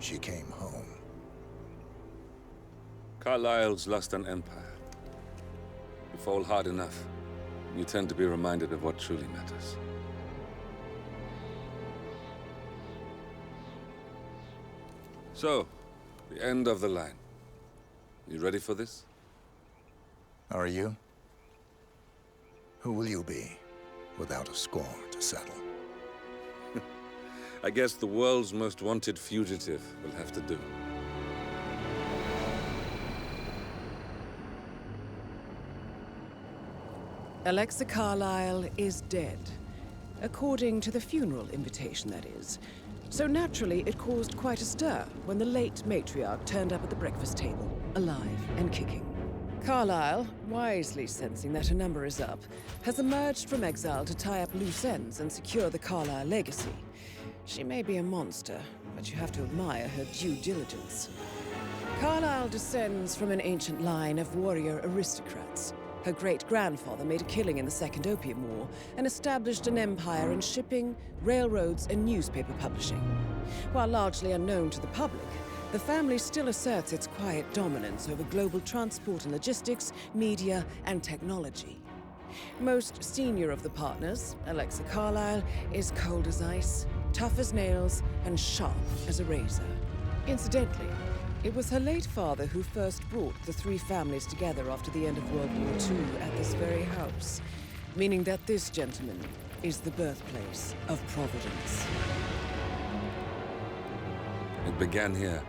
she came home. Carlyle's lost an empire. You fall hard enough, you tend to be reminded of what truly matters. So, the end of the line. You ready for this? Are you? Who will you be, without a score to settle? I guess the world's most wanted fugitive will have to do. Alexa Carlyle is dead. According to the funeral invitation, that is. So naturally, it caused quite a stir when the late matriarch turned up at the breakfast table, alive and kicking. Carlyle, wisely sensing that her number is up, has emerged from exile to tie up loose ends and secure the Carlyle legacy. She may be a monster, but you have to admire her due diligence. Carlyle descends from an ancient line of warrior aristocrats. Her great-grandfather made a killing in the Second Opium War and established an empire in shipping, railroads, and newspaper publishing. While largely unknown to the public, the family still asserts its quiet dominance over global transport and logistics, media, and technology. Most senior of the partners, Alexa Carlyle, is cold as ice, tough as nails, and sharp as a razor. Incidentally, it was her late father who first brought the three families together after the end of World War II at this very house, meaning that this gentleman is the birthplace of Providence. It began here,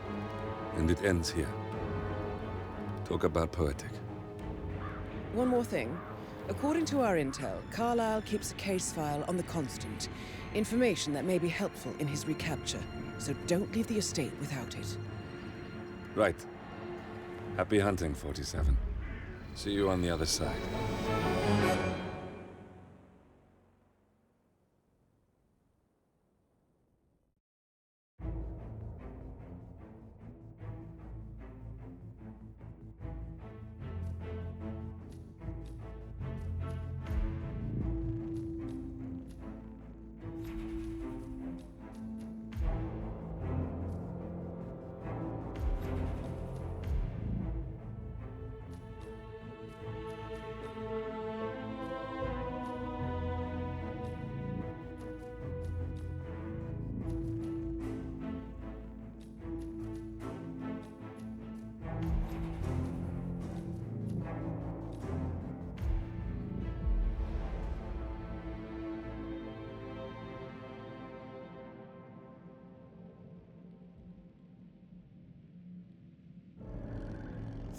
and it ends here. Talk about poetic. One more thing. According to our intel, Carlyle keeps a case file on the Constant, information that may be helpful in his recapture, so don't leave the estate without it. Right. Happy hunting, 47. See you on the other side.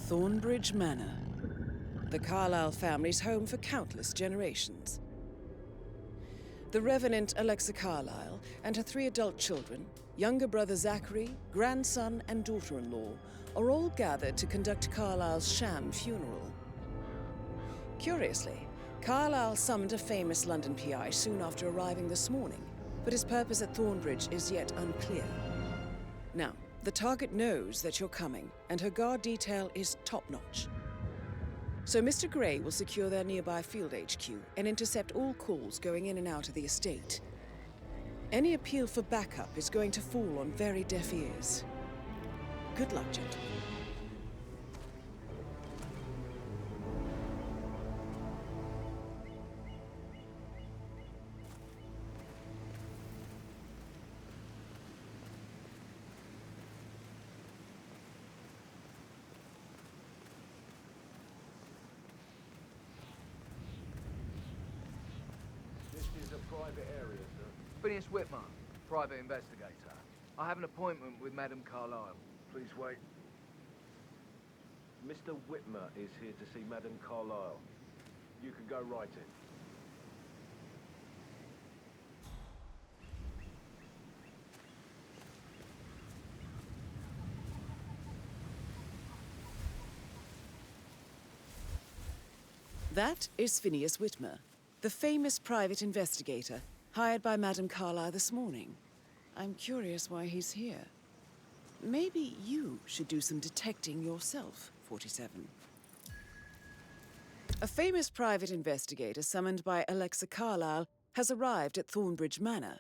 Thornbridge Manor, the Carlyle family's home for countless generations. The Revenant Alexa Carlyle and her 3 adult children, younger brother Zachary, grandson, and daughter-in-law, are all gathered to conduct Carlyle's sham funeral. Curiously, Carlyle summoned a famous London PI soon after arriving this morning, but his purpose at Thornbridge is yet unclear. Now, the target knows that you're coming, and her guard detail is top-notch. So Mr. Gray will secure their nearby field HQ and intercept all calls going in and out of the estate. Any appeal for backup is going to fall on very deaf ears. Good luck, gentlemen. Private area, sir. Phineas Whitman, private investigator. I have an appointment with Madame Carlyle. Please wait. Mr. Whitmer is here to see Madame Carlyle. You can go right in. That is Phineas Whitmer, the famous private investigator hired by Madame Carlyle this morning. I'm curious why he's here. Maybe you should do some detecting yourself, 47. A famous private investigator summoned by Alexa Carlyle has arrived at Thornbridge Manor.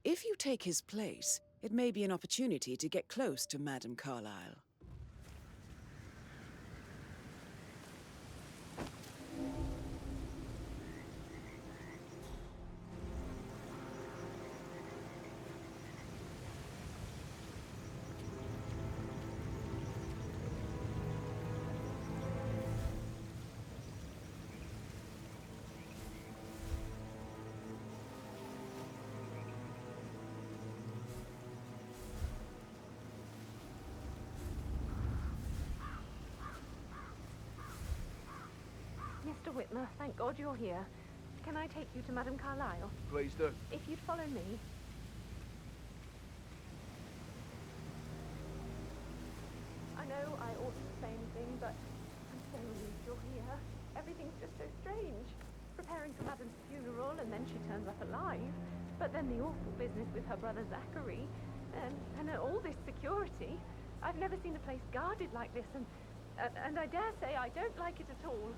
If you take his place, It may be an opportunity to get close to Madame Carlyle. Mr. Whitmer, thank God you're here. Can I take you to Madame Carlyle? Please do. If you'd follow me. I know I oughtn't to say anything, but I'm so relieved you're here. Everything's just so strange. Preparing for Madame's funeral, and then she turns up alive. But then the awful business with her brother Zachary, and all this security. I've never seen a place guarded like this, and I dare say I don't like it at all.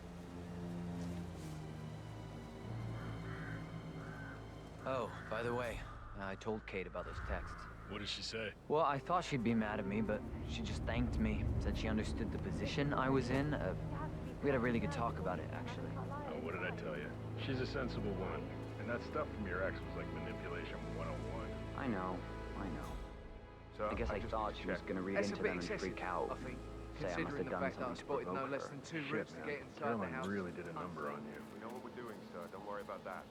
Oh, by the way, I told Kate about those texts. What did she say? Well, I thought she'd be mad at me, but she just thanked me. Said she understood the position I was in. We had a really good talk about it, actually. Oh, what did I tell you? She's a sensible woman. And that stuff from your ex was like manipulation 101. I know. So I guess I just thought need to she was check. gonna read That's a into bit them and excessive, freak out. I think, Say I must considering have the done fact that I something to spotted no provoke less her. than 2 Shit, ribs to man. get inside the Tillman house. really did a number on you. We know what we're doing, sir. Don't worry about that.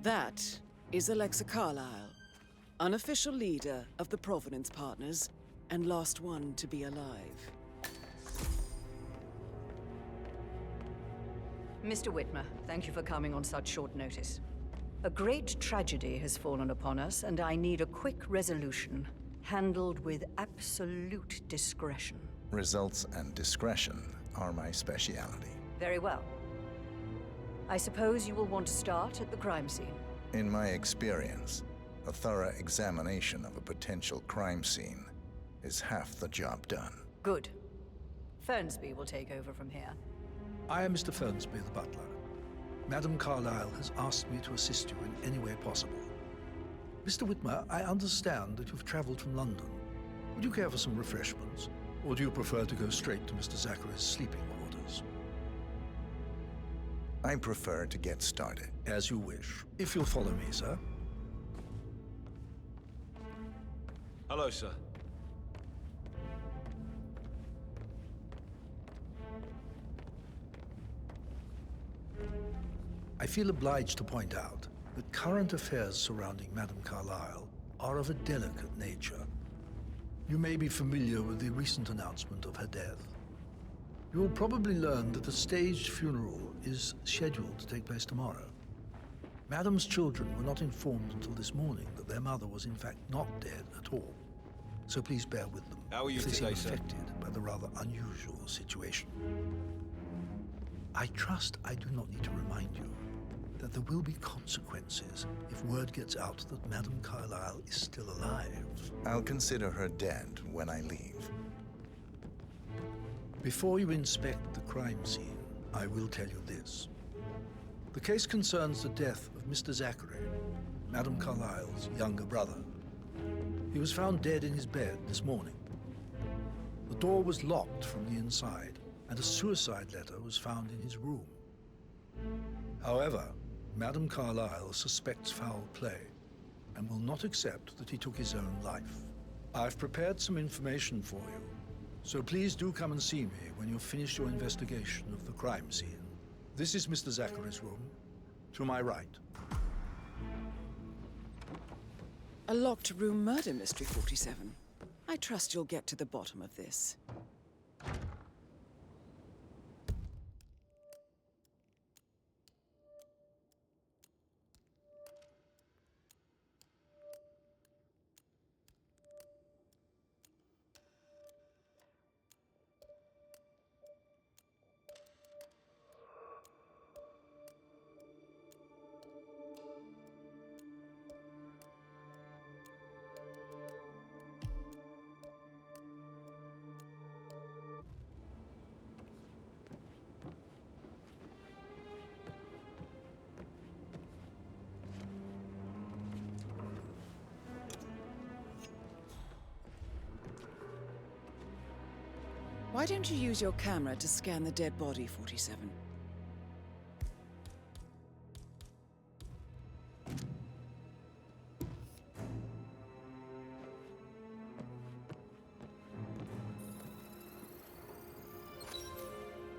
That is Alexa Carlyle, unofficial leader of the Provenance Partners, and last one to be alive. Mr. Whitmer, thank you for coming on such short notice. A great tragedy has fallen upon us, and I need a quick resolution, handled with absolute discretion. Results and discretion are my speciality. Very well. I suppose you will want to start at the crime scene. In my experience, a thorough examination of a potential crime scene is half the job done. Good. Fernsby will take over from here. I am Mr. Fernsby, the butler. Madame Carlyle has asked me to assist you in any way possible. Mr. Whitmer, I understand that you've traveled from London. Would you care for some refreshments? Or do you prefer to go straight to Mr. Zachary's sleeping quarters? I prefer to get started. As you wish. If you'll follow me, sir. Hello, sir. I feel obliged to point out that current affairs surrounding Madame Carlyle are of a delicate nature. You may be familiar with the recent announcement of her death. You will probably learn that a staged funeral is scheduled to take place tomorrow. Madame's children were not informed until this morning that their mother was in fact not dead at all. So please bear with them. How are you if they today, seem sir? affected by the rather unusual situation. I trust I do not need to remind you that there will be consequences if word gets out that Madame Carlyle is still alive. I'll consider her dead when I leave. Before you inspect the crime scene, I will tell you this. The case concerns the death of Mr. Zachary, Madame Carlyle's younger brother. He was found dead in his bed this morning. The door was locked from the inside, and a suicide letter was found in his room. However, Madame Carlyle suspects foul play and will not accept that he took his own life. I've prepared some information for you, so please do come and see me when you've finished your investigation of the crime scene. This is Mr. Zachary's room, to my right. A locked room murder mystery, 47. I trust you'll get to the bottom of this. Why don't you use your camera to scan the dead body, 47?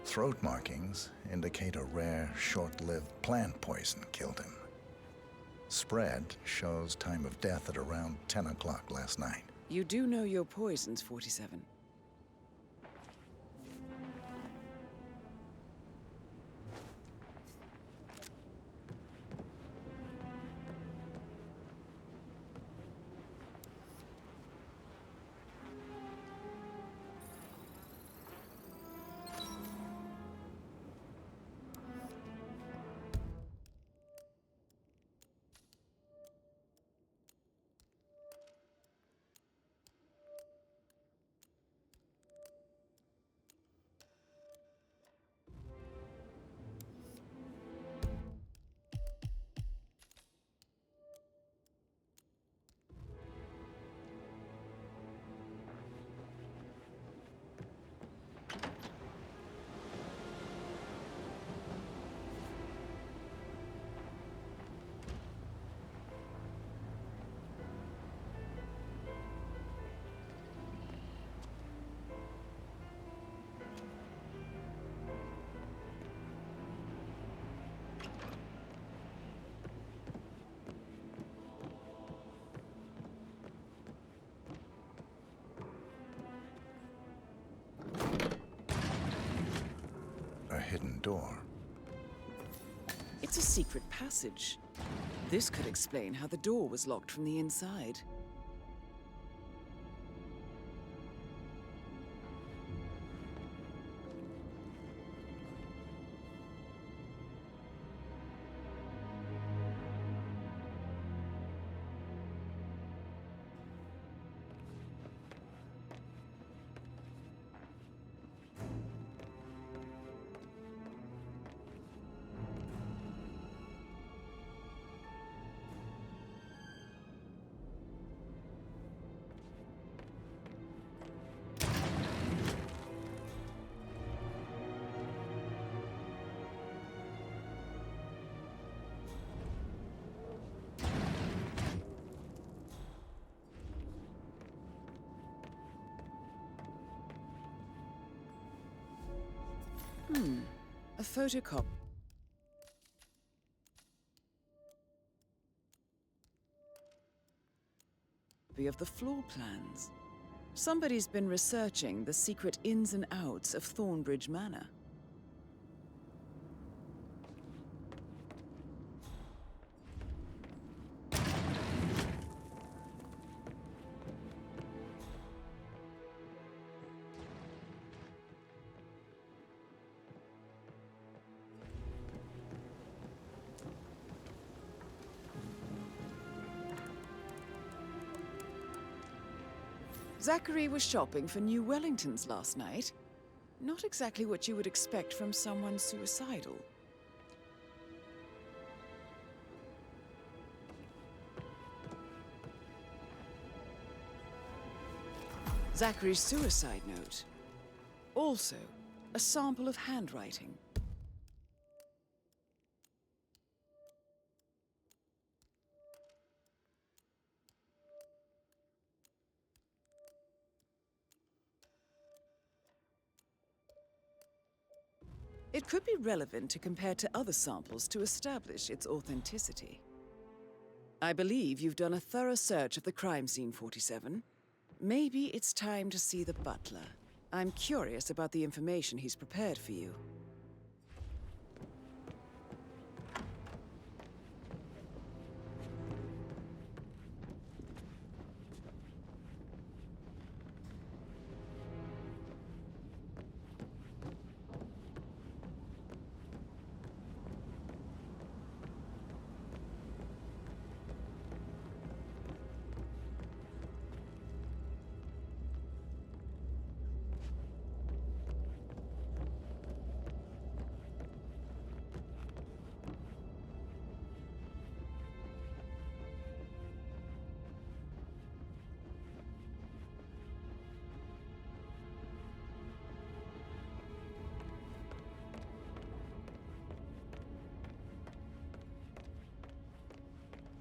Throat markings indicate a rare, short-lived plant poison killed him. Spread shows time of death at around 10 o'clock last night. You do know your poisons, 47. A hidden door. It's a secret passage. This could explain how the door was locked from the inside. A photocopy of the floor plans. Somebody's been researching the secret ins and outs of Thornbridge Manor. Zachary was shopping for new Wellingtons last night. Not exactly what you would expect from someone suicidal. Zachary's suicide note. Also, a sample of handwriting. It could be relevant to compare to other samples to establish its authenticity. I believe you've done a thorough search of the crime scene, 47. Maybe it's time to see the butler. I'm curious about the information he's prepared for you.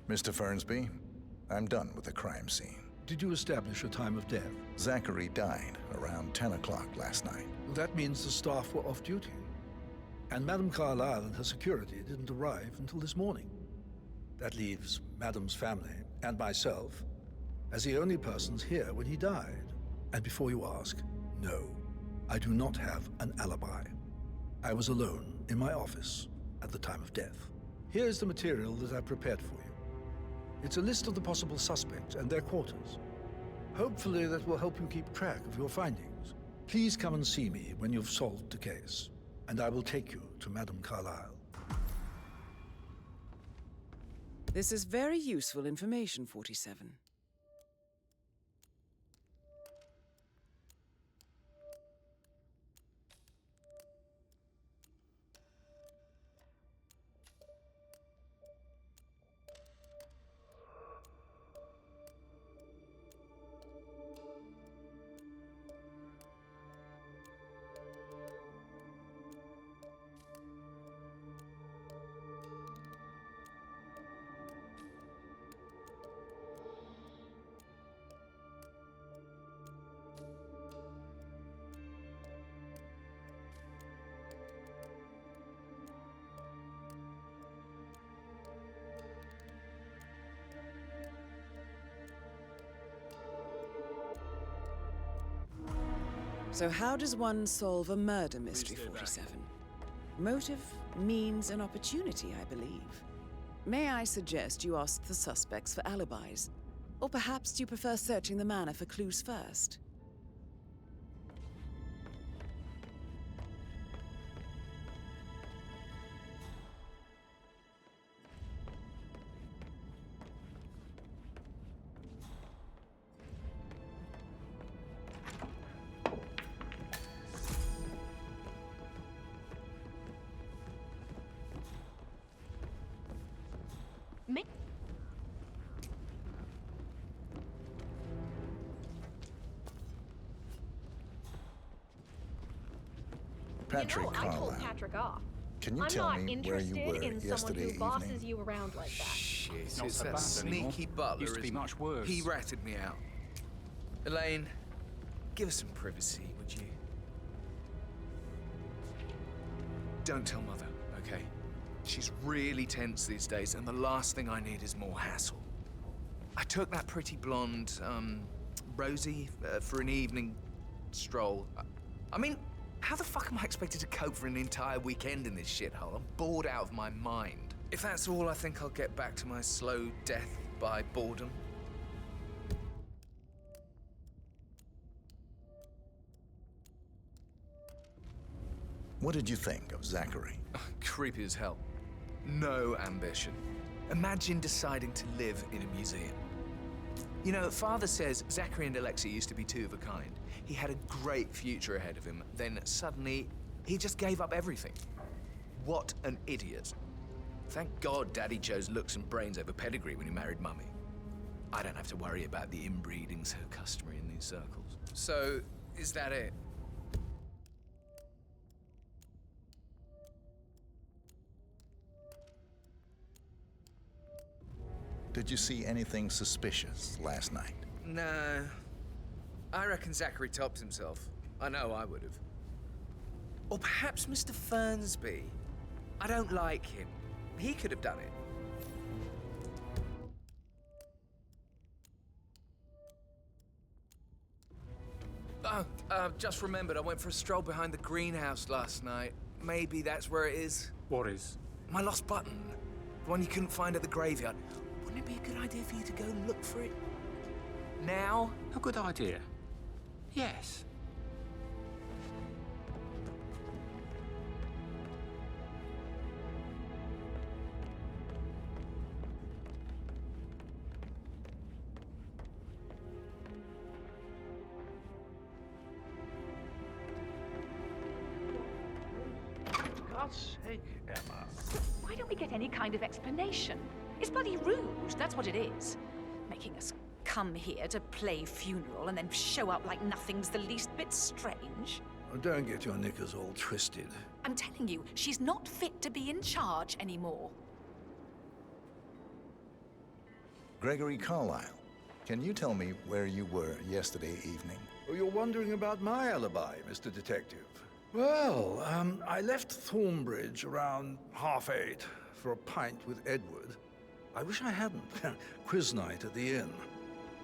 Mr. Fernsby, I'm done with the crime scene. Did you establish a time of death? Zachary died around 10 o'clock last night. Well, that means the staff were off duty. And Madame Carlyle and her security didn't arrive until this morning. That leaves Madame's family and myself as the only persons here when he died. And before you ask, no, I do not have an alibi. I was alone in my office at the time of death. Here's the material that I prepared for you. It's a list of the possible suspects and their quarters. Hopefully that will help you keep track of your findings. Please come and see me when you've solved the case, and I will take you to Madame Carlyle. This is very useful information, 47. So how does one solve a murder mystery, 47? Motive, means, and opportunity, I believe. May I suggest you ask the suspects for alibis? Or perhaps do you prefer searching the manor for clues first? Patrick I told Carlyle. Patrick off. Can you I'm tell not me where you interested were in someone yesterday who bosses evening? you around like that. Shit, It's not it's so that bad anymore. sneaky butler. Used to be isn't much it? worse. He ratted me out. Elaine, give us some privacy, would you? Don't tell Mother, okay? She's really tense these days, and the last thing I need is more hassle. I took that pretty blonde, Rosie, for an evening stroll. I mean, how the fuck am I expected to cope for an entire weekend in this shithole? I'm bored out of my mind. If that's all, I think I'll get back to my slow death by boredom. What did you think of Zachary? Creepy as hell. No ambition. Imagine deciding to live in a museum. You know, Father says Zachary and Alexia used to be two of a kind. He had a great future ahead of him, then suddenly, he just gave up everything. What an idiot. Thank God Daddy chose looks and brains over pedigree when he married Mummy. I don't have to worry about the inbreeding so customary in these circles. So, is that it? Did you see anything suspicious last night? No. I reckon Zachary tops himself. I know I would have. Or perhaps Mr. Fernsby. I don't like him. He could have done it. Just remembered I went for a stroll behind the greenhouse last night. Maybe that's where it is. What is? My lost button. The one you couldn't find at the graveyard. Wouldn't it be a good idea for you to go and look for it? Now? A good idea. Yes. God's sake, Emma. Why don't we get any kind of explanation? It's bloody rude, that's what it is. Making us come here to play funeral and then show up like nothing's the least bit strange. Oh, don't get your knickers all twisted. I'm telling you, she's not fit to be in charge anymore. Gregory Carlyle, can you tell me where you were yesterday evening? Oh, you're wondering about my alibi, Mr. Detective. Well, I left Thornbridge around 8:30 for a pint with Edward. I wish I hadn't. Quiz night at the inn.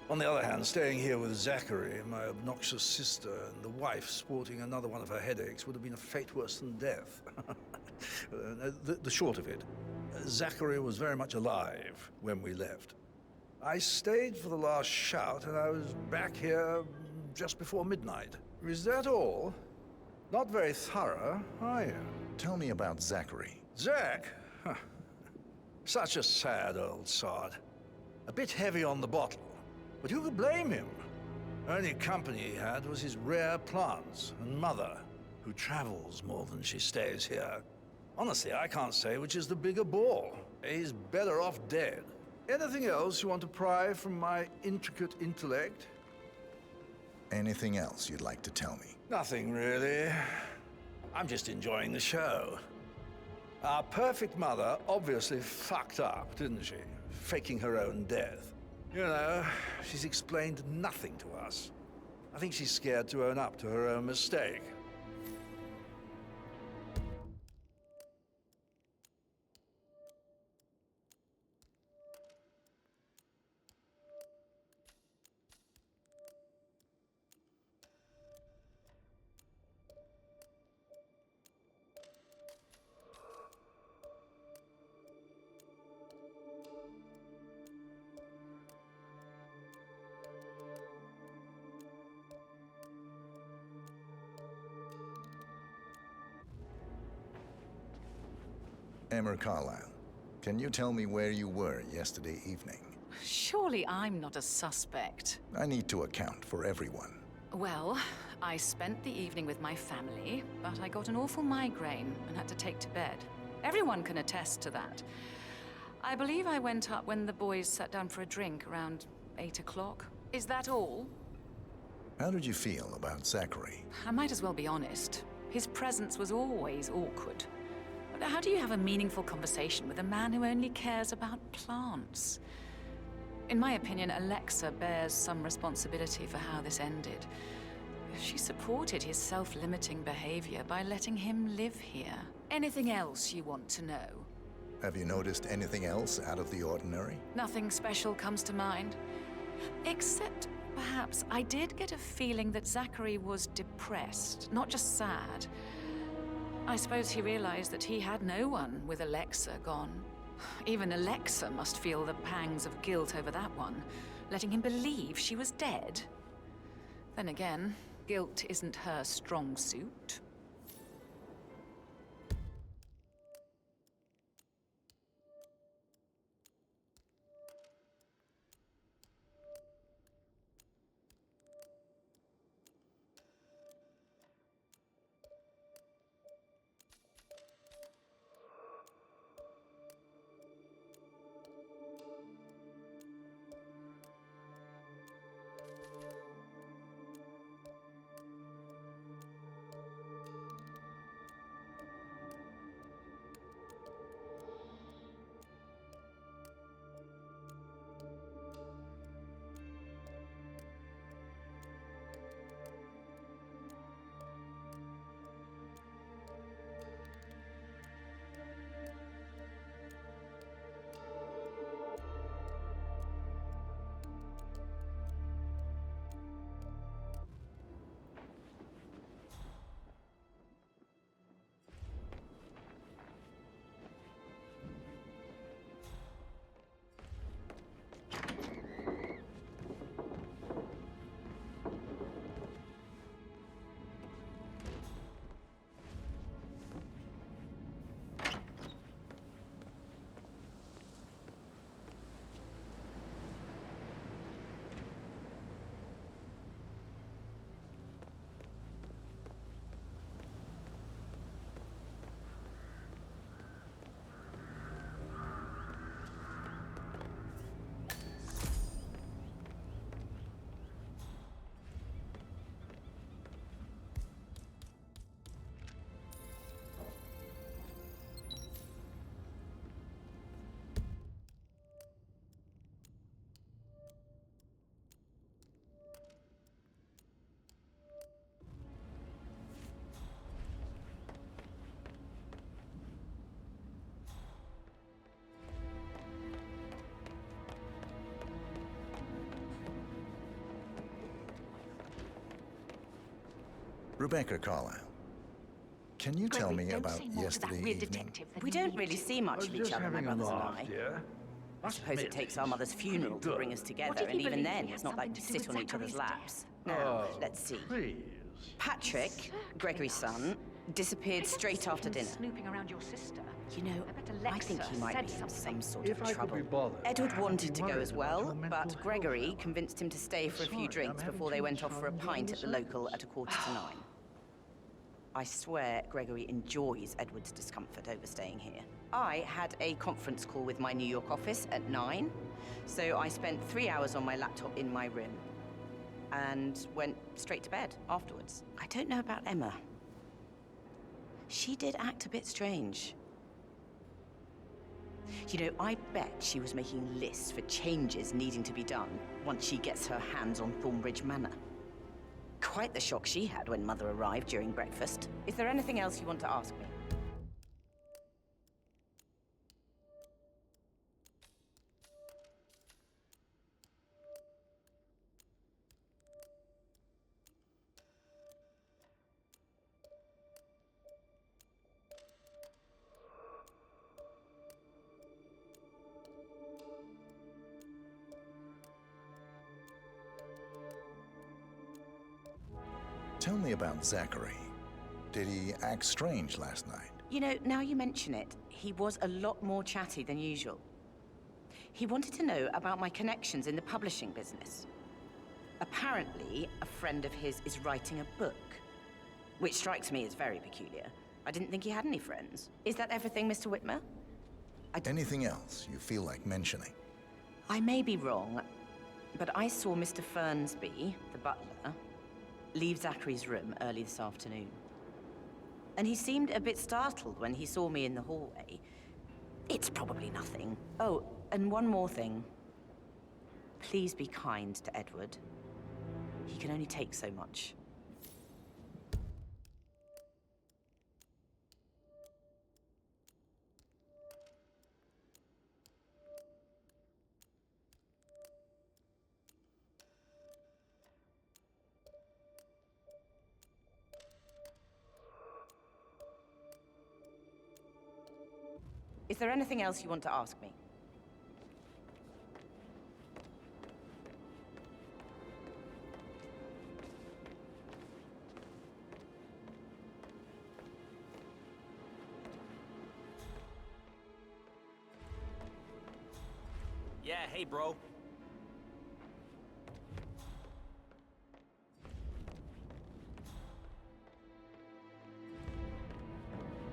On the other hand, staying here with Zachary, my obnoxious sister, and the wife sporting another one of her headaches would have been a fate worse than death. The short of it, Zachary was very much alive when we left. I stayed for the last shout, and I was back here just before midnight. Is that all? Not very thorough, are you? Tell me about Zachary. Zach? Huh. Such a sad old sod. A bit heavy on the bottle, but who could blame him? Only company he had was his rare plants and mother, who travels more than she stays here. Honestly, I can't say which is the bigger bore. He's better off dead. Anything else you want to pry from my intricate intellect? Anything else you'd like to tell me? Nothing, really. I'm just enjoying the show. Our perfect mother obviously fucked up, didn't she? Faking her own death. You know, she's explained nothing to us. I think she's scared to own up to her own mistake. Emma Carlyle, can you tell me where you were yesterday evening? Surely I'm not a suspect. I need to account for everyone. Well, I spent the evening with my family, but I got an awful migraine and had to take to bed. Everyone can attest to that. I believe I went up when the boys sat down for a drink around 8 o'clock. Is that all? How did you feel about Zachary? I might as well be honest. His presence was always awkward. But how do you have a meaningful conversation with a man who only cares about plants? In my opinion, Alexa bears some responsibility for how this ended. She supported his self-limiting behavior by letting him live here. Anything else you want to know? Have you noticed anything else out of the ordinary? Nothing special comes to mind. Except, perhaps, I did get a feeling that Zachary was depressed, not just sad. I suppose he realized that he had no one with Alexa gone. Even Alexa must feel the pangs of guilt over that one, letting him believe she was dead. Then again, guilt isn't her strong suit. Rebecca Carlyle, can you tell me don't about say more to that yesterday weird evening? detective than We you don't need really to. see much of each other, my brothers and I. dear. I suppose it takes our mother's funeral to bring us together, and even then, it's not like we sit on each other's laps. Now, let's see. Please. Patrick, Gregory's son, disappeared straight after dinner. Snooping around your sister. You know, I think he might be in some sort If of I could trouble. be bothered, Edward I'd be wanted to go worried as about well, your mental but health, Gregory Ella. convinced him to stay for a few Sorry, drinks I'm before having they too went much off for a fun pint doing at the the local at 9:15. I swear Gregory enjoys Edward's discomfort over staying here. I had a conference call with my New York office at 9, so I spent 3 hours on my laptop in my room and went straight to bed afterwards. I don't know about Emma. She did act a bit strange. You know, I bet she was making lists for changes needing to be done once she gets her hands on Thornbridge Manor. Quite the shock she had when Mother arrived during breakfast. Is there anything else you want to ask me? Tell me about Zachary. Did he act strange last night? You know, now you mention it, he was a lot more chatty than usual. He wanted to know about my connections in the publishing business. Apparently, a friend of his is writing a book, which strikes me as very peculiar. I didn't think he had any friends. Is that everything, Mr. Whitmer? Anything else you feel like mentioning? I may be wrong, but I saw Mr. Fernsby, the butler, leave Zachary's room early this afternoon. And he seemed a bit startled when he saw me in the hallway. It's probably nothing. Oh, and one more thing. Please be kind to Edward. He can only take so much. Is there anything else you want to ask me? Yeah, hey, bro.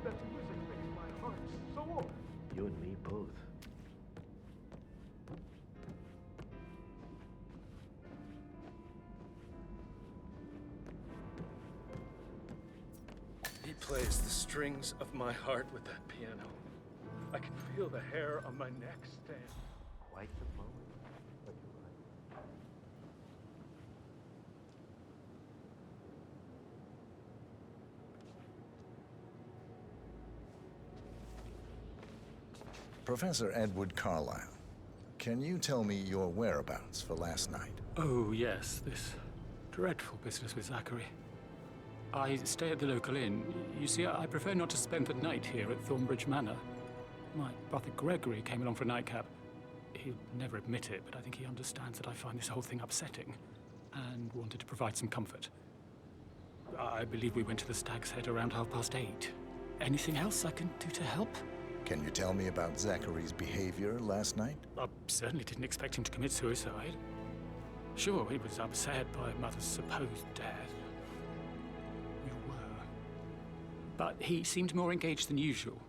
That music makes my heart soar. You and me both. He plays the strings of my heart with that piano. I can feel the hair on my neck stand. Quite the moment. But you're right. Professor Edward Carlyle, can you tell me your whereabouts for last night? Oh, yes, this dreadful business with Zachary. I stay at the local inn. You see, I prefer not to spend the night here at Thornbridge Manor. My brother Gregory came along for a nightcap. He'd never admit it, but I think he understands that I find this whole thing upsetting and wanted to provide some comfort. I believe we went to the Stag's Head around 8:30. Anything else I can do to help? Can you tell me about Zachary's behavior last night? I certainly didn't expect him to commit suicide. Sure, he was upset by Mother's supposed death. You were. But he seemed more engaged than usual.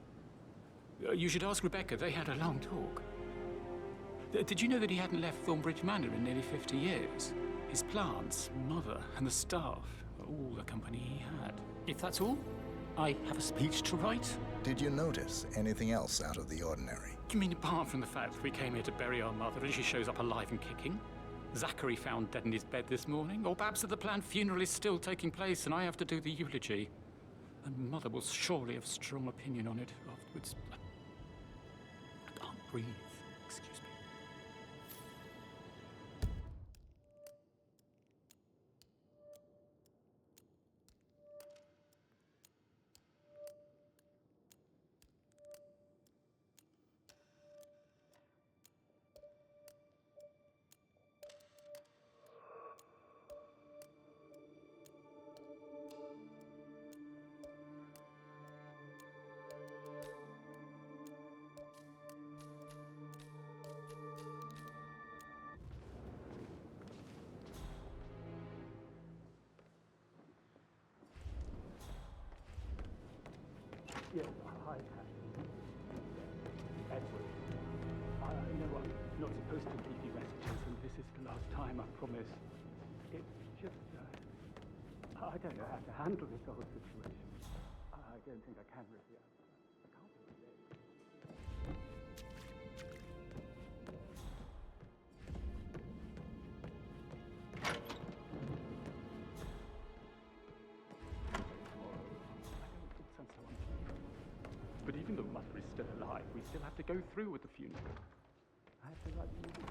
You should ask Rebecca. They had a long talk. Did you know that he hadn't left Thornbridge Manor in nearly 50 years? His plants, Mother, and the staff were all the company he had. If that's all, I have a speech to write. Did you notice anything else out of the ordinary? You mean apart from the fact that we came here to bury our mother and she shows up alive and kicking? Zachary found dead in his bed this morning? Or perhaps that the planned funeral is still taking place and I have to do the eulogy? And Mother will surely have strong opinion on it afterwards. I can't breathe. Excuse me. Yes, hi, Edward. I know I'm not supposed to leave you messages, and this is the last time, I promise. It's just, I don't know how to handle this whole situation. I don't think I can really. I can't believe it. But even though Mother is still alive, we still have to go through with the funeral. I have to write the music.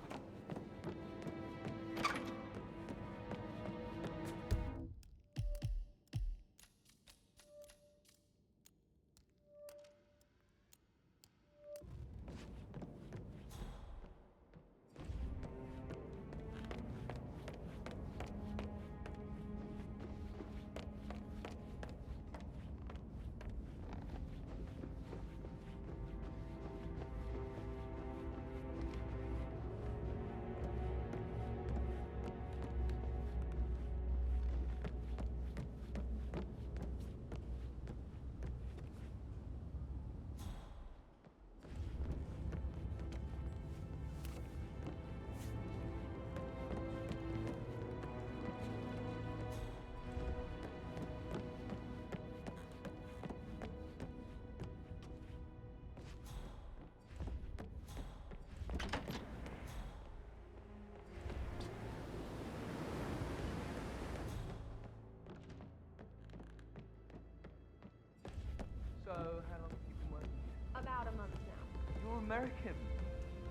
So, how long have you been working here? About a month now. You're American.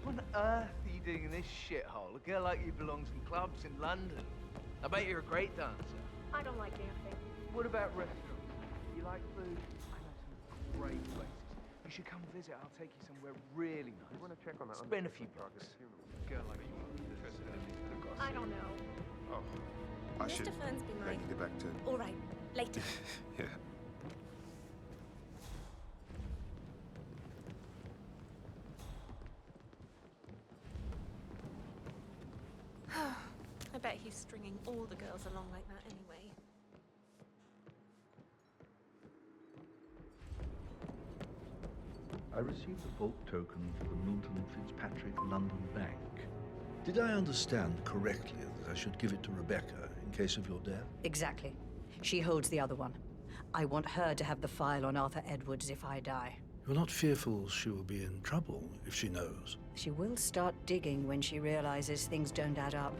What on earth are you doing in this shithole? A girl like you belongs in clubs in London. I bet you're a great dancer. I don't like dancing. What about restaurants? You like food? I know some great places. You should come visit. I'll take you somewhere really nice. You want to check on that? Spend a few bucks. A girl like you won't be interested in anything that costs. I don't know. Oh, I should Mr. Fernsby make might. you get back to... All right, later. Yeah. I bet he's stringing all the girls along like that anyway. I received a bulk token for the Milton Fitzpatrick London Bank. Did I understand correctly that I should give it to Rebecca in case of your death? Exactly. She holds the other one. I want her to have the file on Arthur Edwards if I die. You're not fearful she will be in trouble if she knows? She will start digging when she realizes things don't add up,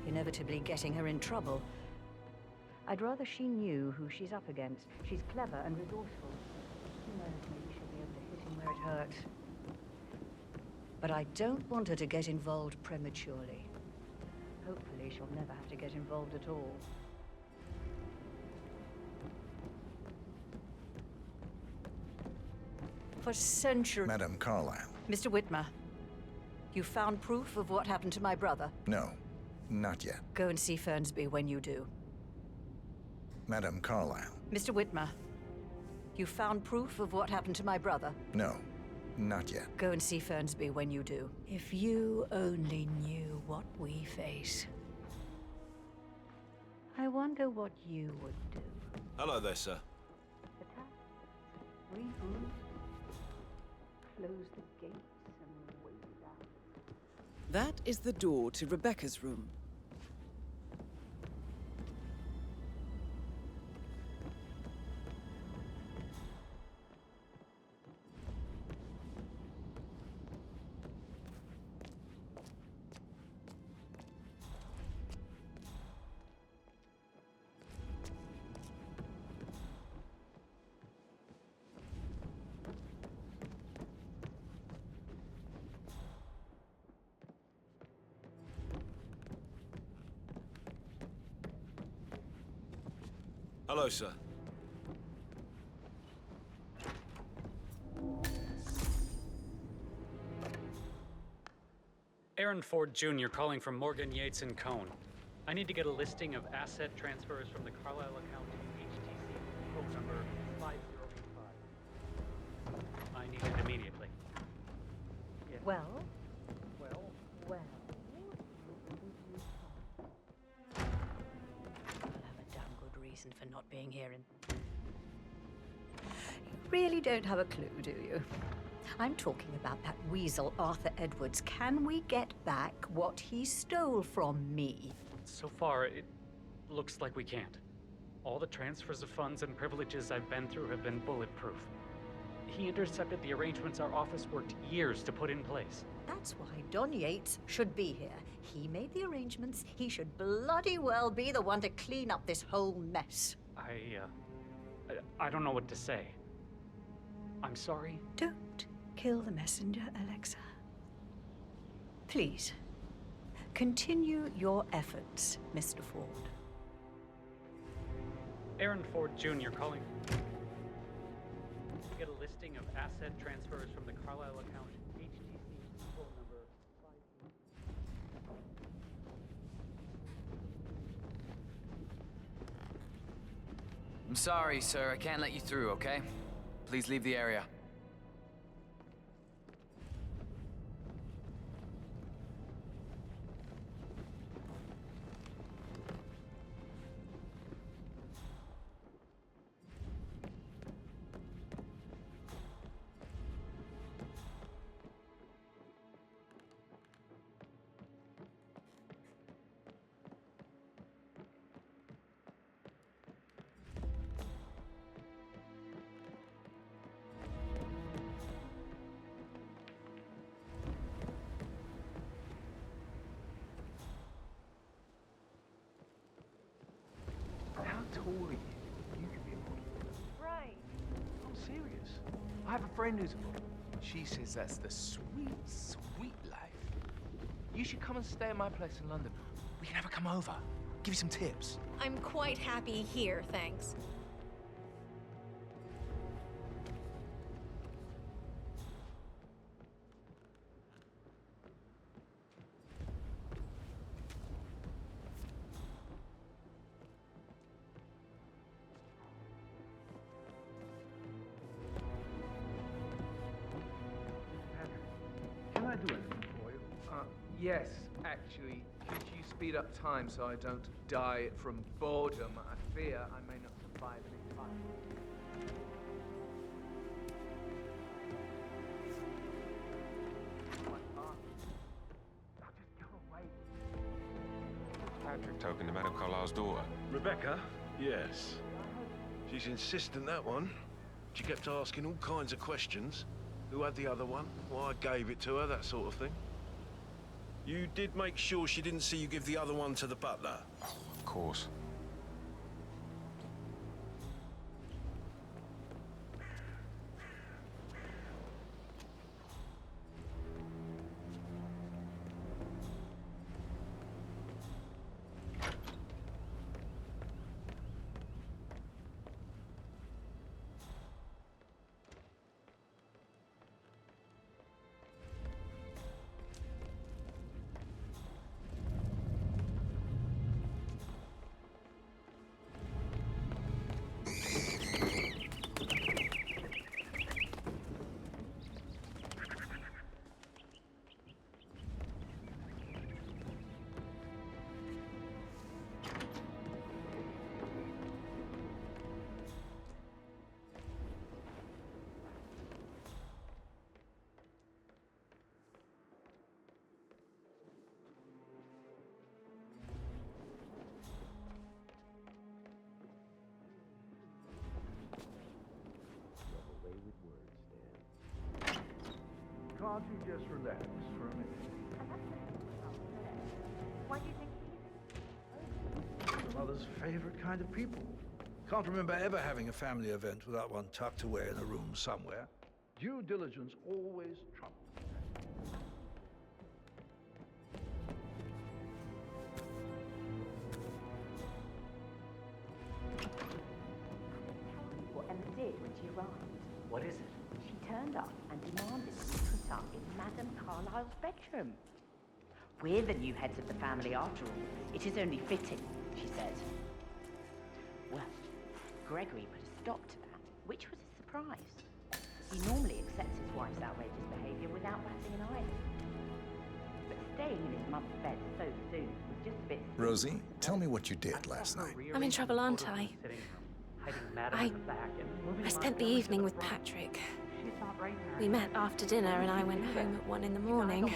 inevitably getting her in trouble. I'd rather she knew who she's up against. She's clever and resourceful. Who knows, maybe she'll be able to hit him where it hurts. But I don't want her to get involved prematurely. Hopefully she'll never have to get involved at all. For centuries... Madame Carlyle. Mr. Whitmer, you found proof of what happened to my brother? No, not yet. Go and see Fernsby when you do. Madame Carlyle. Mr. Whitmer, you found proof of what happened to my brother? No, not yet. Go and see Fernsby when you do. If you only knew what we face. I wonder what you would do. Hello there, sir. Attack? Reboot? Close the gates and wait it out? That is the door to Rebecca's room. Hello, sir. Aaron Ford Jr. calling from Morgan, Yates & Cohn. I need to get a listing of asset transfers from the Carlisle account to HTC, quote number 5085. I need it immediately. Yes. Well? Well? Well? I'll have a damn good reason for not being here in... Really don't have a clue, do you? I'm talking about that weasel Arthur Edwards. Can we get back what he stole from me? So far, it looks like we can't. All the transfers of funds and privileges I've been through have been bulletproof. He intercepted the arrangements our office worked years to put in place. That's why Don Yates should be here. He made the arrangements. He should bloody well be the one to clean up this whole mess. I don't know what to say. I'm sorry. Don't kill the messenger, Alexa. Please, continue your efforts, Mr. Ford. Aaron Ford Jr. calling. Get a listing of asset transfers from the Carlisle account, HTC phone number 5. I'm sorry, sir. I can't let you through, okay? Please leave the area. How tall are you? You can be a model. Right. I'm serious. I have a friend who's a model. She says that's the sweet, sweet life. You should come and stay at my place in London. We can have her come over. Give you some tips. I'm quite happy here, thanks. Can I do anything for you? Yes, actually. Could you speed up time so I don't die from boredom? I fear I may not survive any time. Patrick talking to Madame Carlisle's daughter. Rebecca? Yes. She's insistent, that one. She kept asking all kinds of questions. Who had the other one? Why I gave it to her, that sort of thing. You did make sure she didn't see you give the other one to the butler? Of course. Can't you just relax for a minute? Why do you think he's... Mother's favorite kind of people. Can't remember ever having a family event without one tucked away in a room somewhere. Due diligence always trumps. What Emma did when she arrived. What is it? She turned up and demanded to be put up in Madame Carlisle's bedroom. We're the new heads of the family after all. It is only fitting, she said. Well, Gregory put a stop to that, which was a surprise. He normally accepts his wife's outrageous behaviour without batting an eyelid. But staying in his mother's bed so soon was just a bit... Rosie, tell me what you did last night. I'm in trouble, aren't I? I spent the evening with Patrick. We met after dinner and I went home at 1 in the morning.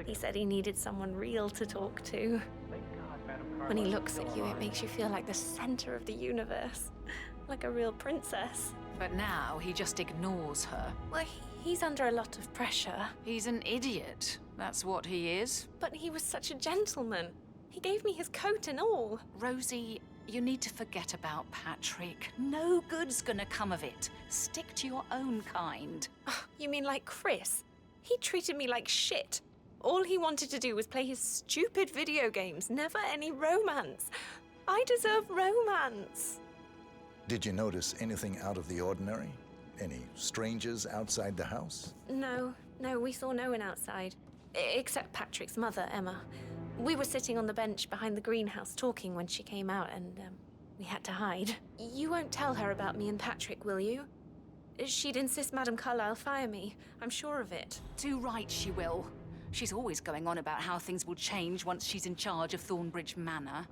He said he needed someone real to talk to. When he looks at you, it makes you feel like the center of the universe. Like a real princess. But now he just ignores her. Well, he's under a lot of pressure. He's an idiot. That's what he is. But he was such a gentleman. He gave me his coat and all. Rosie, you need to forget about Patrick. No good's gonna come of it. Stick to your own kind. You mean like Chris? He treated me like shit. All he wanted to do was play his stupid video games, never any romance. I deserve romance. Did you notice anything out of the ordinary? Any strangers outside the house? No, we saw no one outside. Except Patrick's mother, Emma. We were sitting on the bench behind the greenhouse talking when she came out and we had to hide. You won't tell her about me and Patrick, will you? She'd insist Madame Carlyle fire me. I'm sure of it. Too right she will. She's always going on about how things will change once she's in charge of Thornbridge Manor.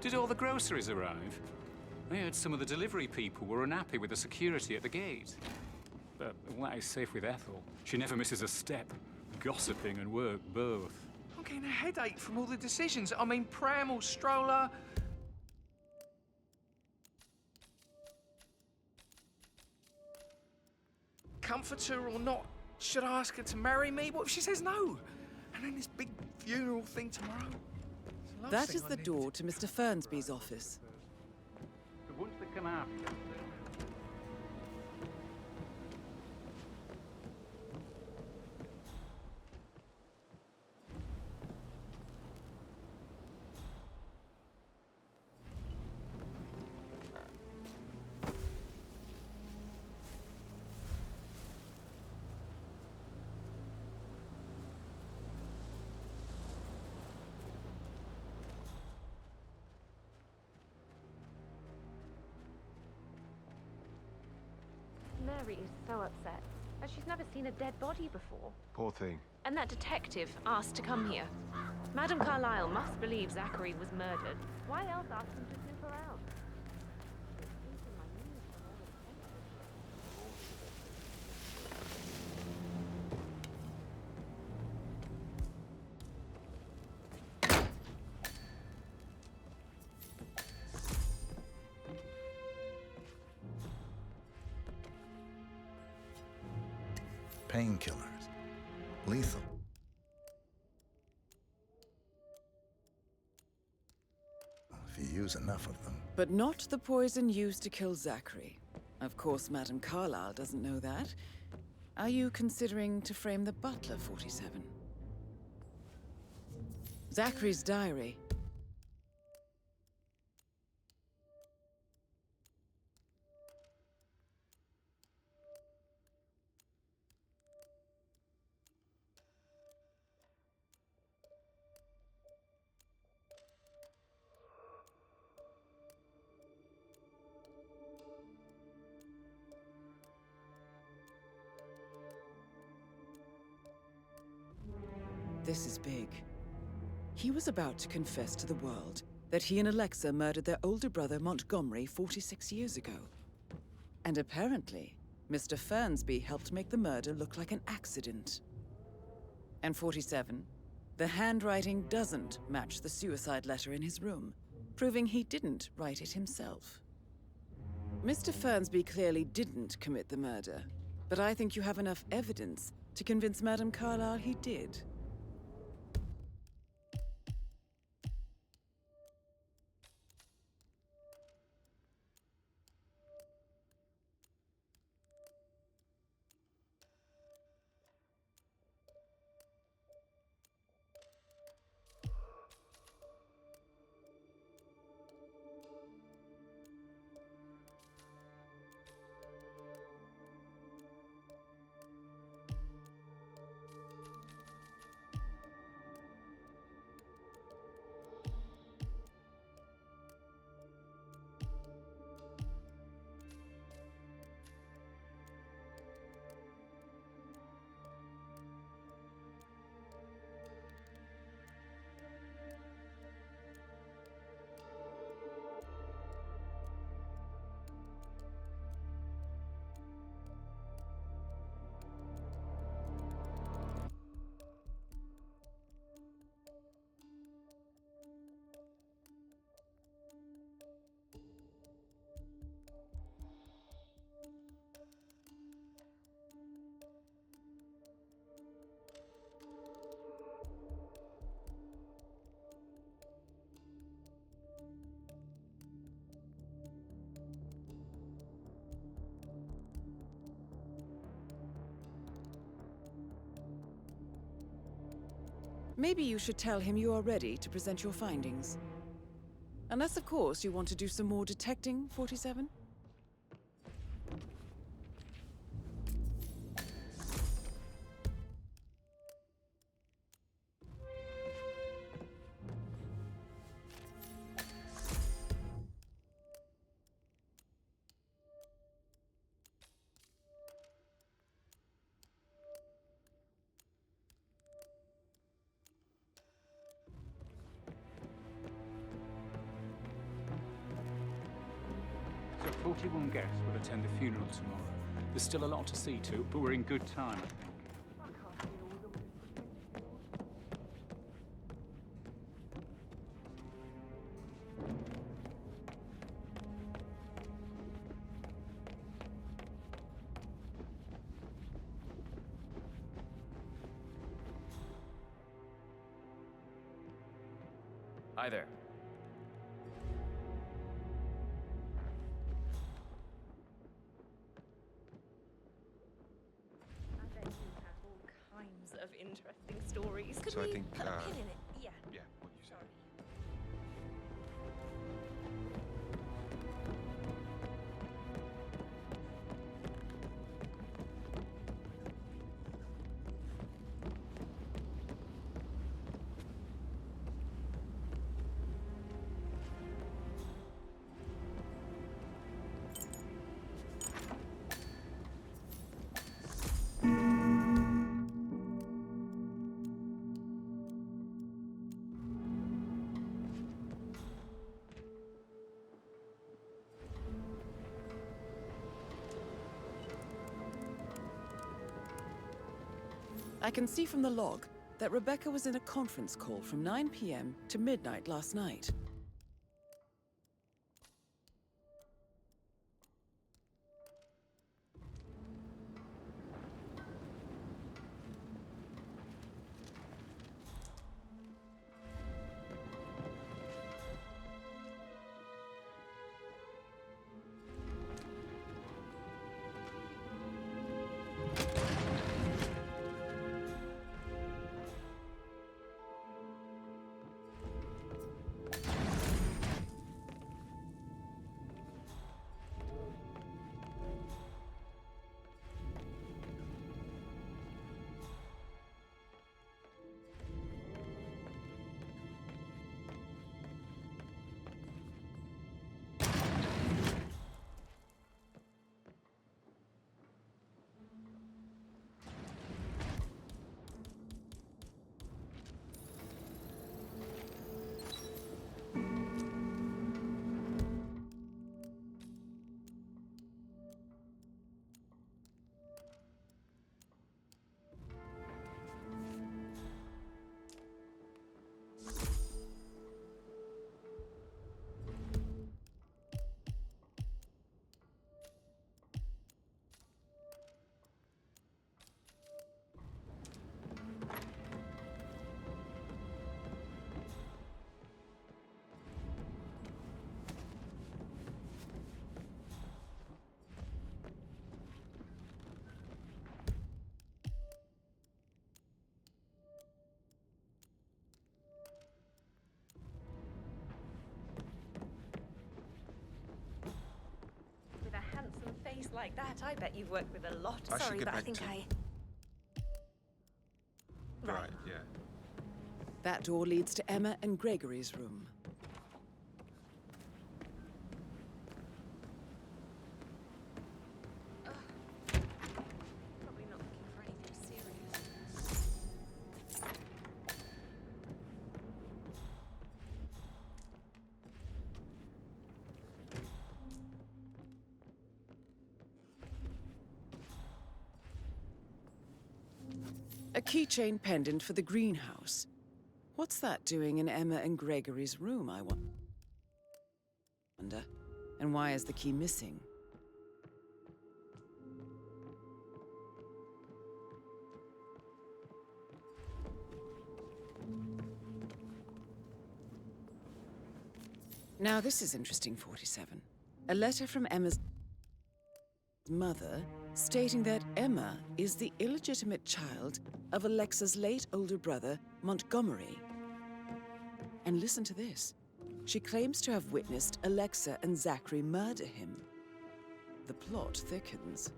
Did all the groceries arrive? I heard some of the delivery people were unhappy with the security at the gate. But that is safe with Ethel. She never misses a step. Gossiping and work both. I'm getting a headache from all the decisions. I mean, pram or stroller. Comforter or not, should I ask her to marry me? What if she says no? And then this big funeral thing tomorrow. That is the door to Mr. Fernsby's office. The ones that come after. Mary is so upset, and she's never seen a dead body before. Poor thing. And that detective asked to come here. Madame Carlyle must believe Zachary was murdered. Why else ask him to snoop around? Painkillers. Lethal. If you use enough of them. But not the poison used to kill Zachary. Of course, Madame Carlyle doesn't know that. Are you considering to frame the butler, 47? Zachary's diary. This is big. He was about to confess to the world that he and Alexa murdered their older brother Montgomery 46 years ago. And apparently, Mr. Fernsby helped make the murder look like an accident. And 47, the handwriting doesn't match the suicide letter in his room, proving he didn't write it himself. Mr. Fernsby clearly didn't commit the murder, but I think you have enough evidence to convince Madame Carlyle he did. Maybe you should tell him you are ready to present your findings. Unless, of course, you want to do some more detecting, 47? So 41 guests will attend the funeral tomorrow. There's still a lot to see to, but we're in good time, I think. Hi there. Of interesting stories. Could So we I think, put a pin in it? Yeah. Yeah, what you said. I can see from the log that Rebecca was in a conference call from 9 p.m. to midnight last night. With a handsome face like that, I bet you've worked with a lot. I should Sorry, get but I back think to- I... Right, yeah. That door leads to Emma and Gregory's room. Probably not looking for anything serious. A keychain pendant for the greenhouse. What's that doing in Emma and Gregory's room, I wonder? And why is the key missing? Now this is interesting, 47. A letter from Emma's mother stating that Emma is the illegitimate child of Alexa's late older brother, Montgomery. And listen to this. She claims to have witnessed Alexa and Zachary murder him. The plot thickens.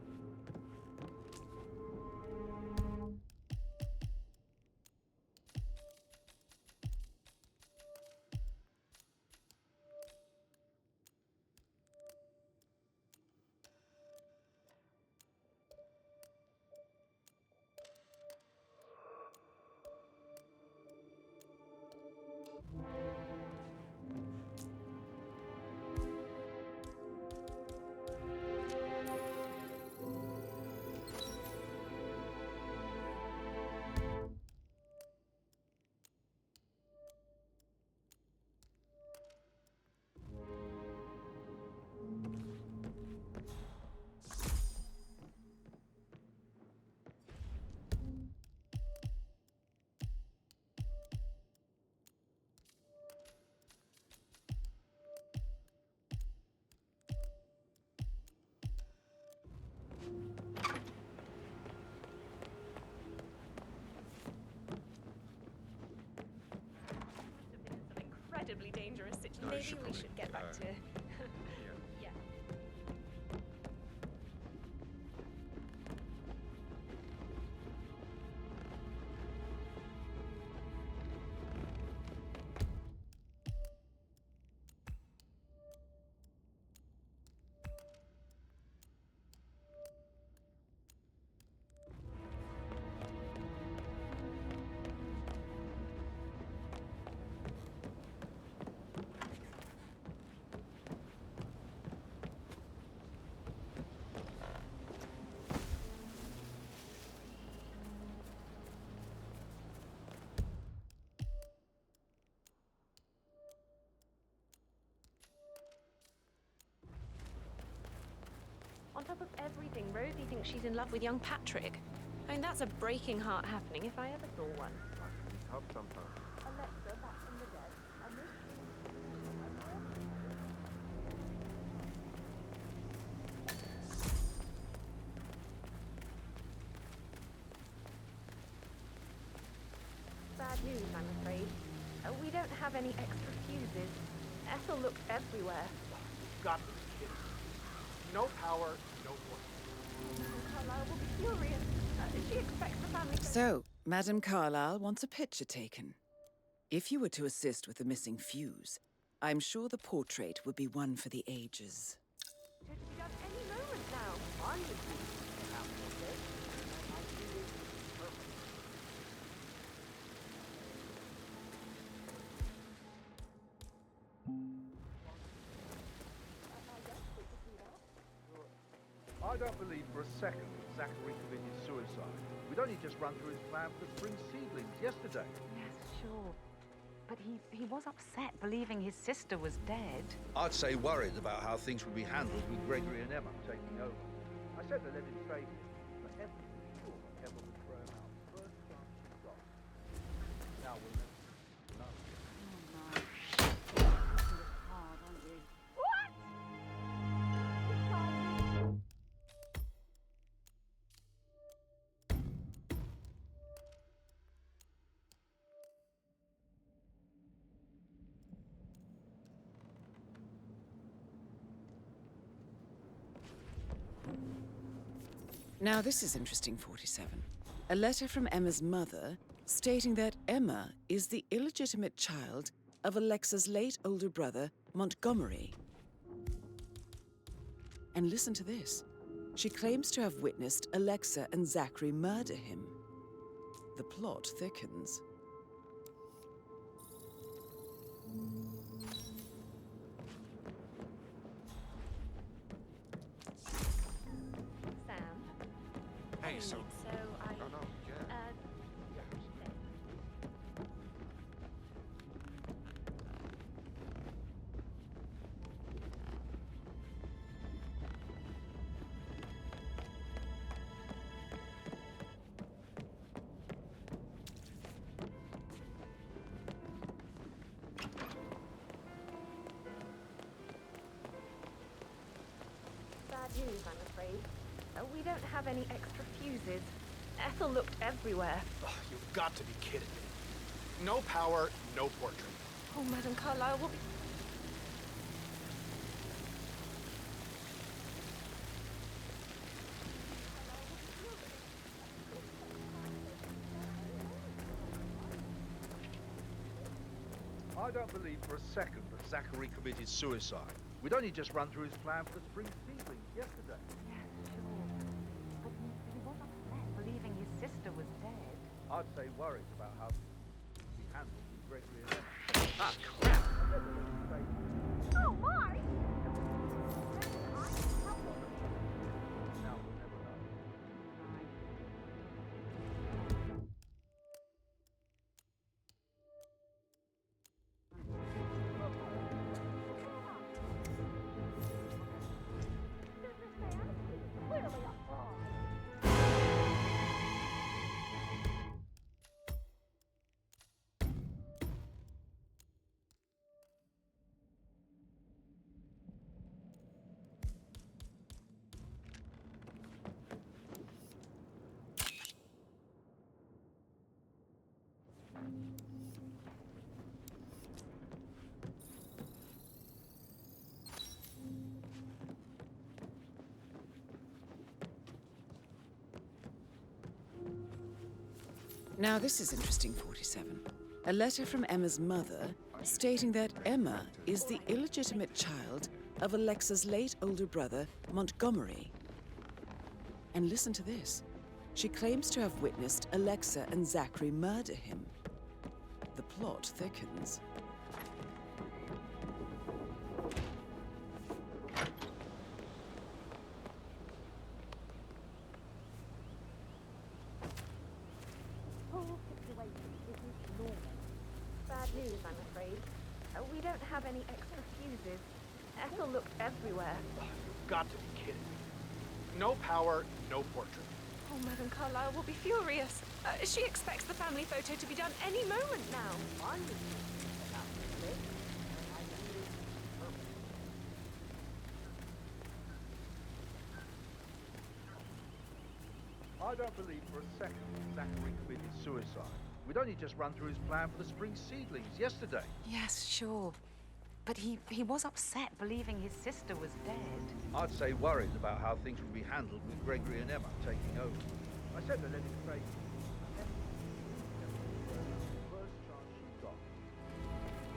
Incredibly dangerous situation. Maybe we should get back to... yeah. On top of everything, Rosie thinks she's in love with young Patrick. I mean, that's a breaking heart happening if I ever saw one. Help sometimes. Alexa, back from the dead. And this bad news, I'm afraid. We don't have any extra fuses. Ethel looked everywhere. Got to be kidding. No power, no work. Carlisle will be furious. She expects the family... So, Madame Carlisle wants a picture taken. If you were to assist with the missing fuse, I'm sure the portrait would be one for the ages. To be done any moment now. On with you. I don't believe for a second that Zachary committed suicide. We'd only just run through his plan for the spring seedlings yesterday. Yes, sure. But he was upset believing his sister was dead. I'd say worried about how things would be handled with Gregory and Emma Taking over. I said to let him stay here, but Emma was sure that Emma would throw him out the first chance she got. Now we'll never know. Oh, no. This is hard, aren't you? What? Now this is interesting, 47. A letter from Emma's mother stating that Emma is the illegitimate child of Alexa's late older brother, Montgomery. And listen to this. She claims to have witnessed Alexa and Zachary murder him. The plot thickens. Hey, so... I... No, yeah. Bad news, I'm afraid. We don't have any extra fuses. Ethel looked everywhere. Ugh, you've got to be kidding me. No power, no portrait. Oh, Madame Carlyle will be... I don't believe for a second that Zachary committed suicide. We'd only just run through his plan for the spring seedlings yesterday. Yes, sure. But he was upset, believing his sister was dead. I'd say worried about how he handled with Gregory and Emma. Ah, crap! Oh, my! Now we'll never know. Now this is interesting, 47. A letter from Emma's mother stating that Emma is the illegitimate child of Alexa's late older brother, Montgomery. And listen to this. She claims to have witnessed Alexa and Zachary murder him. The plot thickens. Bad news, I'm afraid. We don't have any extra fuses. Ethel looked everywhere. You've got to be kidding me. No power, no portrait. Oh, Madame Carlyle will be furious. She expects the family photo to be done any moment now. I don't believe for a second that Zachary committed suicide. We'd only just run through his plan for the spring seedlings yesterday. Yes, sure. But he was upset, believing his sister was dead. I'd say worried about how things would be handled with Gregory and Emma taking over. I said to let him say, first chance she got.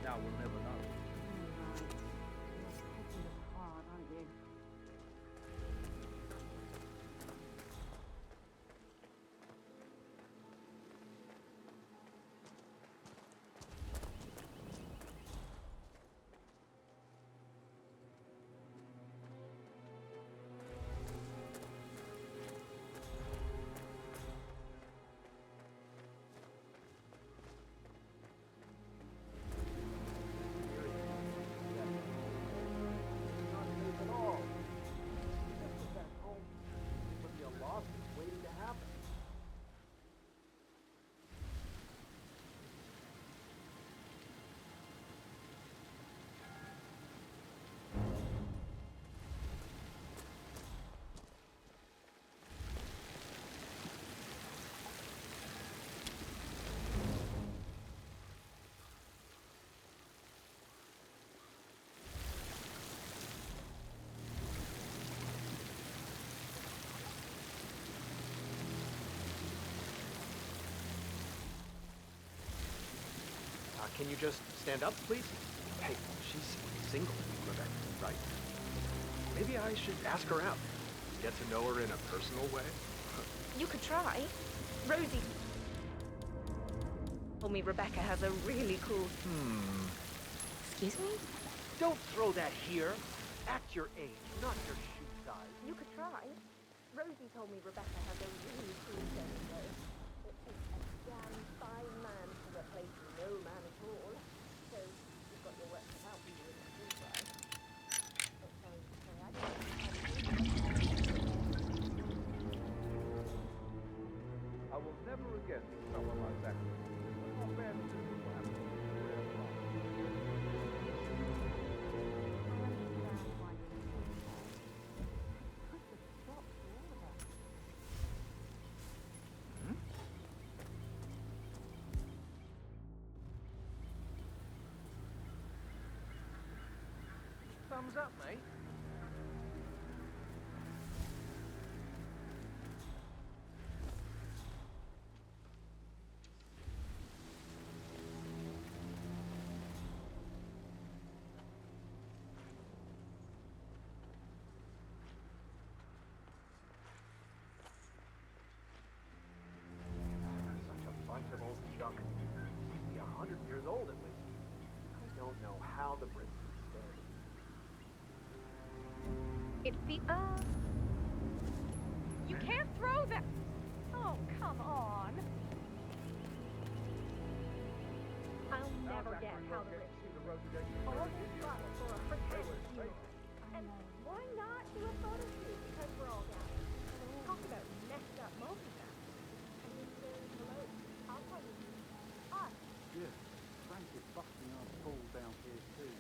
Now we'll never know. Aren't you? Can you just stand up, please? Hey, she's single, Rebecca, right? Maybe I should ask her out. Get to know her in a personal way. You could try. Rosie told me Rebecca has a really cool... Excuse me? Don't throw that here. Act your age, not your shoe size. You could try. Rosie told me Rebecca has a really cool game, though. It takes a damn fine man to replace no man at all. So you've got your work cut out for you in the school side. But sorry to say, I don't I will never again meet someone like that. It's not fair to do what happened to you where I'm from. Thumbs up, mate. Such a bunch of old junk. Must be 100 years old at least. I don't know how the Brits can stand it. It's the You can't throw that. Oh, come on. I'll never get how the Brits all this fuss for a pretend funeral. And why not do a photo shoot because we're all gathered? Talk about messed up multifaceted. I mean, hello. I'll tell you. Us. Yeah, Frank is busting our balls down here too.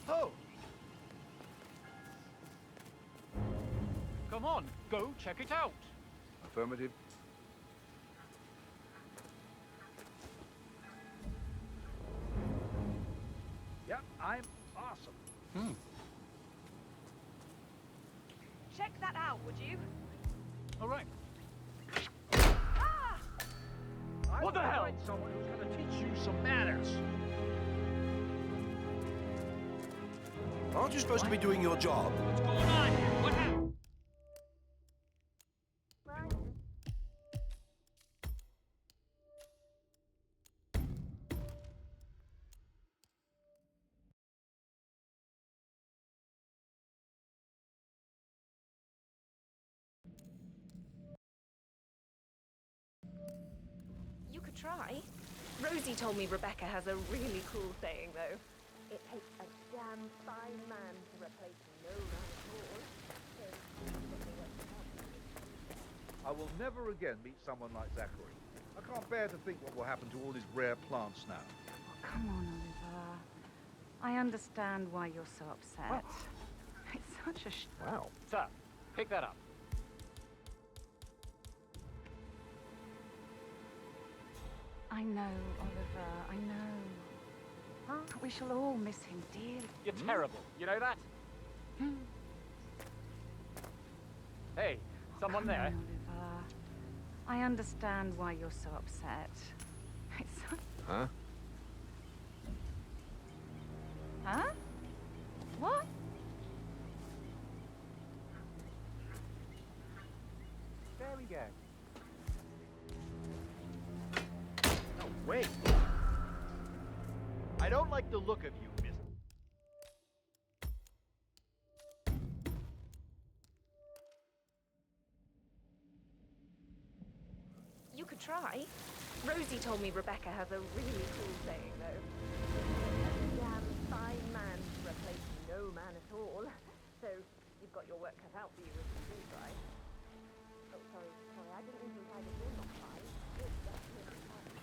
Oh! Come on, go check it out. Affirmative. Yep, I'm awesome. Check that out, would you? All right. I What the wanna hell? find someone who's going to teach you some manners. Aren't you supposed to be doing your job? What's going on here? What happened? You could try. Rosie told me Rebecca has a really cool saying, though. It takes a damn fine man to replace no man at all. I will never again meet someone like Zachary. I can't bear to think what will happen to all his rare plants now. Come on, Oliver. I understand why you're so upset. It's such a Wow. Sir, pick that up. I know, Oliver, I know. But we shall all miss him dearly. You're terrible. You know that? Hey, someone Come there? on, Oliver. I understand why you're so upset. It's so... Huh? Huh? What? There we go. No, wait. I don't like the look of you, miss. You could try. Rosie told me Rebecca has a really cool saying, though. A damn fine man to replace no man at all. So you've got your work cut out for you if you do try. Oh, sorry, I didn't mean to imply that you're not fine. You're definitely fine.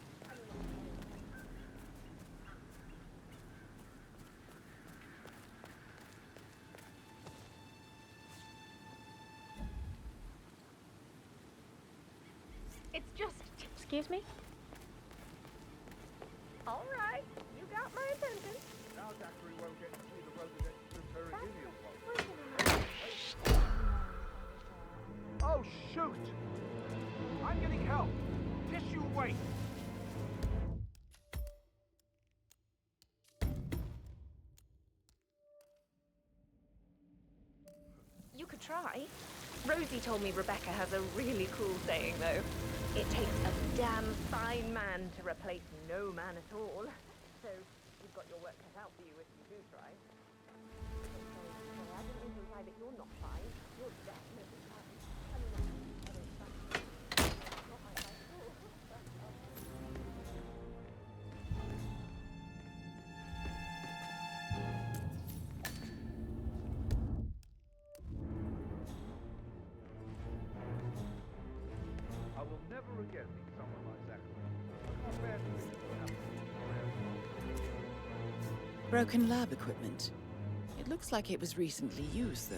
It's just... Excuse me? All right, you got my attention. Now Zachary won't get to see the rhododendron periginium one. Oh, shoot! I'm getting help. Just you wait. You could try. Rosie told me Rebecca has a really cool saying, though. It takes a damn fine man to replace no man at all. So you've got your work cut out for you if you do try. Sorry, I didn't mean to imply that you're not fine. You're definitely fine. I mean, not my fault at all. never again meet someone like Zachary. Not bad to meet someone. Broken lab equipment. It looks like it was recently used, though.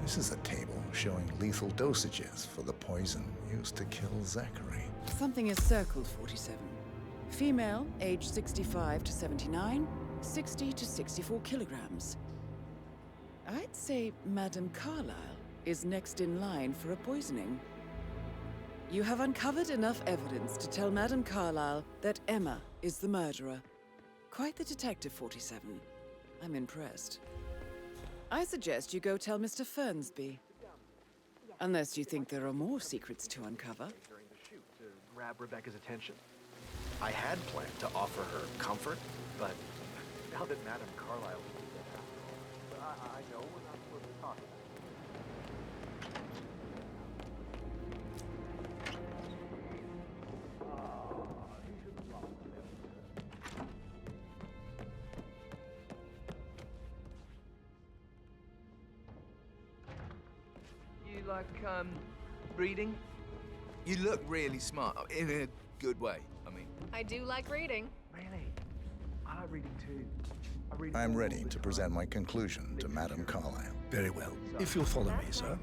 This is a table showing lethal dosages for the poison used to kill Zachary. Something is circled, 47. Female, age 65 to 79, 60 to 64 kilograms. I'd say Madame Carlyle is next in line for a poisoning. You have uncovered enough evidence to tell Madame Carlyle that Emma is the murderer. Quite the detective, 47. I'm impressed. I suggest you go tell Mr. Fernsby. Unless you think there are more secrets to uncover. During the shoot to grab Rebecca's attention. I had planned to offer her comfort, but now that Madame Carlyle is dead, I know we're not supposed to talk about it. You like, reading? You look really smart, in a good way, I mean. I do like reading. Really? I like reading too. I'm ready to present my conclusion to Madame Carlyle. Very well. If you'll follow me, sir.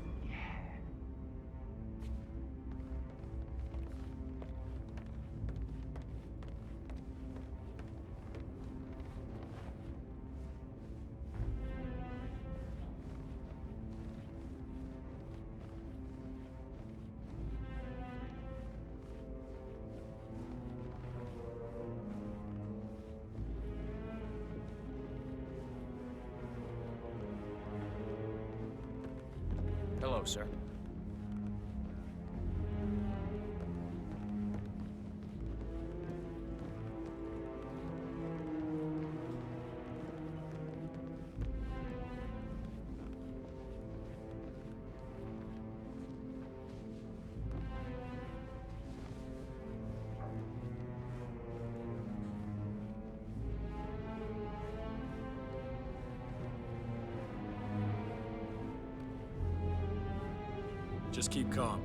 Hello, sir. Just keep calm.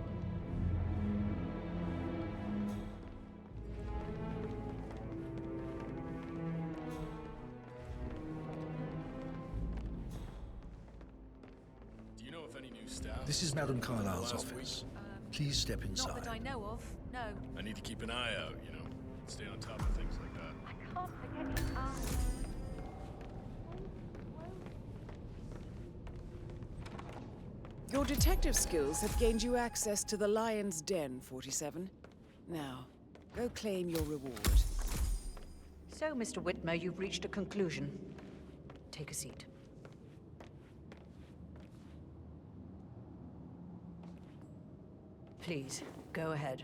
Do you know if any new staff? This is Madame Carlyle's office. Please step inside. Not that I know of, no. I need to keep an eye out, you know. Stay on top of things like that. I can't forget his eyes. Your detective skills have gained you access to the Lion's Den, 47. Now, go claim your reward. So, Mr. Whitmer, you've reached a conclusion. Take a seat. Please, go ahead.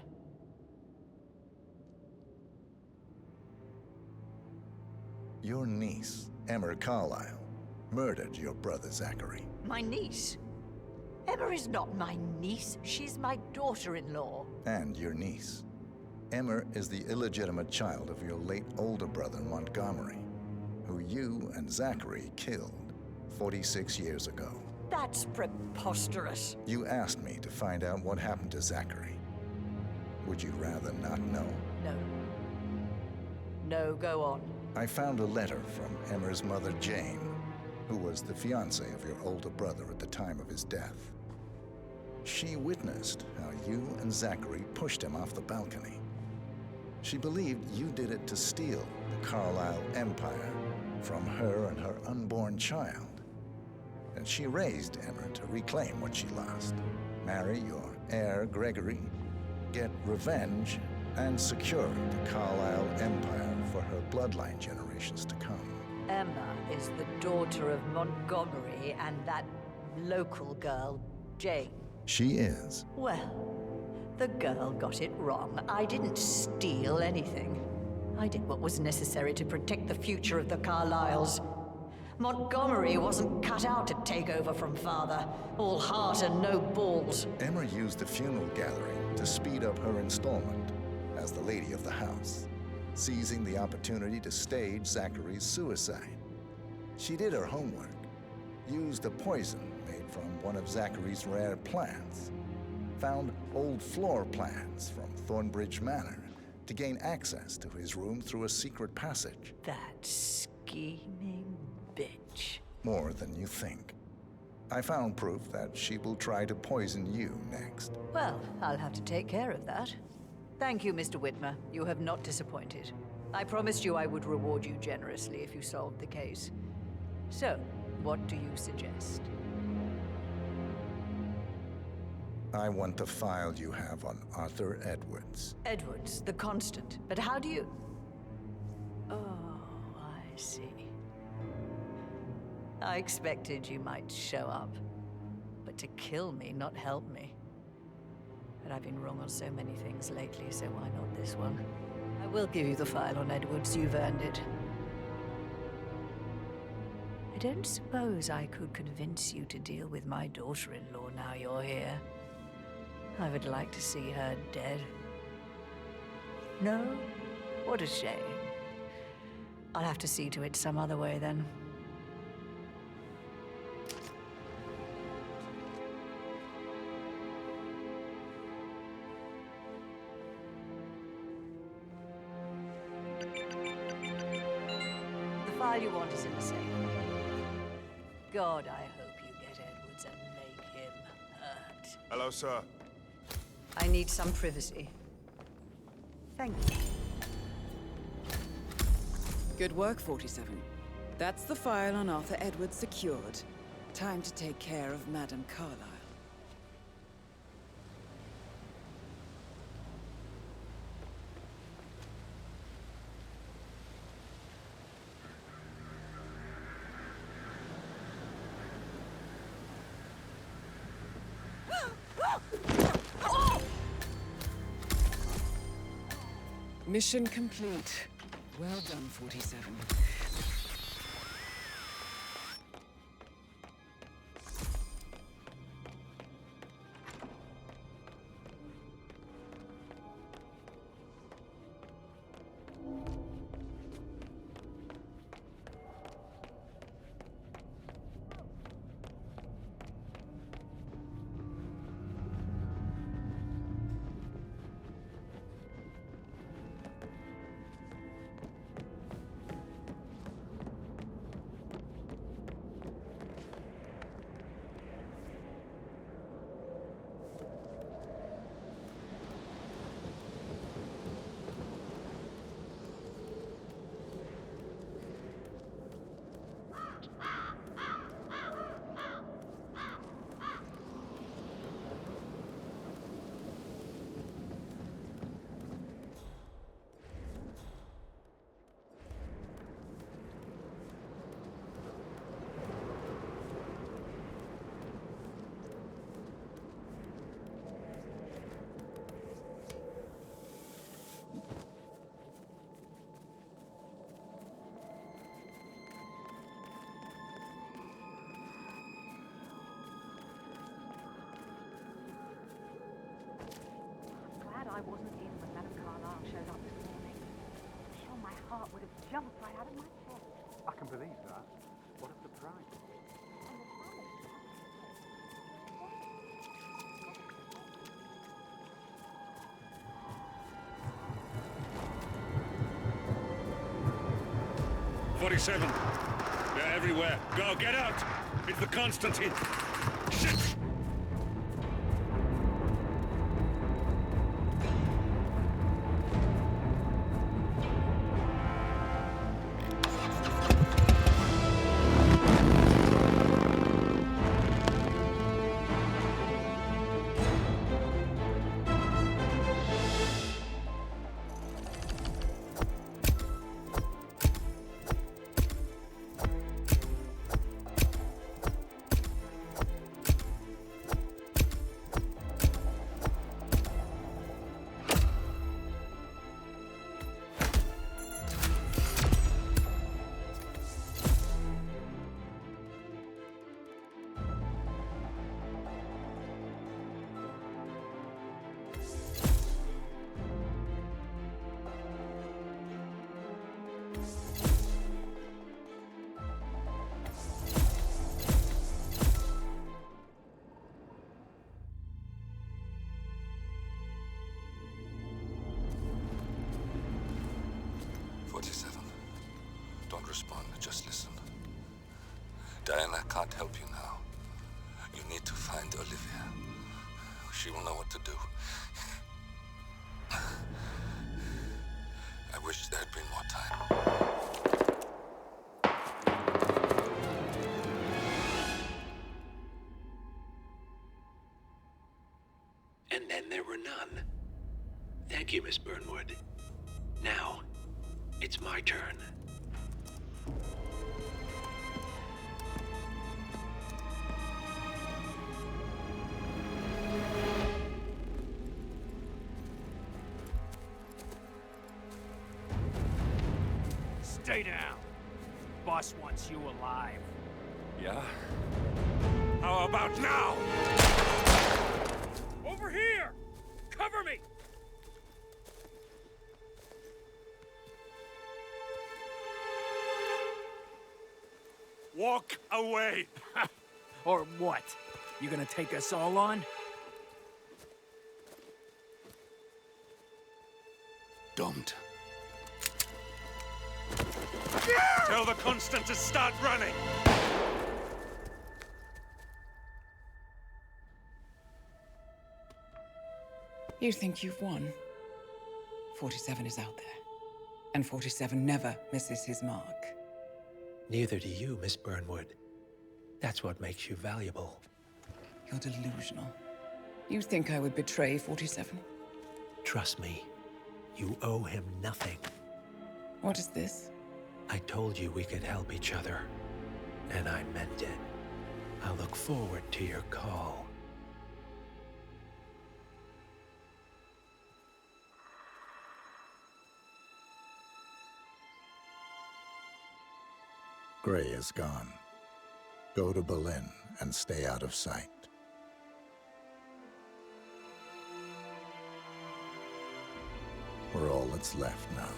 Your niece, Emma Carlyle, murdered your brother Zachary. My niece? Emma is not my niece. She's my daughter-in-law. And your niece. Emma is the illegitimate child of your late older brother Montgomery, who you and Zachary killed 46 years ago. That's preposterous. You asked me to find out what happened to Zachary. Would you rather not know? No. No, go on. I found a letter from Emma's mother, Jane, who was the fiancée of your older brother at the time of his death. She witnessed how you and Zachary pushed him off the balcony. She believed you did it to steal the Carlyle empire from her and her unborn child. And she raised Emma to reclaim what she lost. Marry your heir, Gregory, get revenge, and secure the Carlyle empire for her bloodline generations to come. Emma is the daughter of Montgomery and that local girl, Jane. She is. Well, the girl got it wrong. I didn't steal anything. I did what was necessary to protect the future of the Carlyles. Montgomery wasn't cut out to take over from Father. All heart and no balls. Emma used the funeral gathering to speed up her installment as the lady of the house, seizing the opportunity to stage Zachary's suicide. She did her homework, used a poison made from one of Zachary's rare plants, found old floor plans from Thornbridge Manor to gain access to his room through a secret passage. That scheming bitch. More than you think. I found proof that she will try to poison you next. Well, I'll have to take care of that. Thank you, Mr. Whitmer. You have not disappointed. I promised you I would reward you generously if you solved the case. So, what do you suggest? I want the file you have on Arthur Edwards. Edwards, the Constant. But how do you... Oh, I see. I expected you might show up. But to kill me, not help me. But I've been wrong on so many things lately, so why not this one? I will give you the file on Edwards. You've earned it. I don't suppose I could convince you to deal with my daughter-in-law now you're here. I would like to see her dead. No? What a shame. I'll have to see to it some other way then. The file you want is in the safe. God, I hope you get Edwards and make him hurt. Hello, sir. I need some privacy. Thank you. Good work, 47. That's the file on Arthur Edwards secured. Time to take care of Madame Carlyle. Mission complete. Well done, 47. I wasn't in when Madame Carlyle showed up this morning. I'm sure my heart would have jumped right out of my chest. I can believe that. What of the prize? "47. They're everywhere. Go, get out! It's the Constantine. Shit! can't help you now. You need to find Olivia. She will know what to do. I wish there had been more time. And then there were none. Thank you, Miss Burnwood. Now, it's my turn. Stay down. Boss wants you alive. Yeah? How about now? Over here! Cover me! Walk away! Or what? You gonna take us all on? Don't. Tell the Constant to start running! You think you've won? 47 is out there. And 47 never misses his mark. Neither do you, Miss Burnwood. That's what makes you valuable. You're delusional. You think I would betray 47? Trust me, you owe him nothing. What is this? I told you we could help each other, and I meant it. I'll look forward to your call. Gray is gone. Go to Berlin and stay out of sight. We're all that's left now.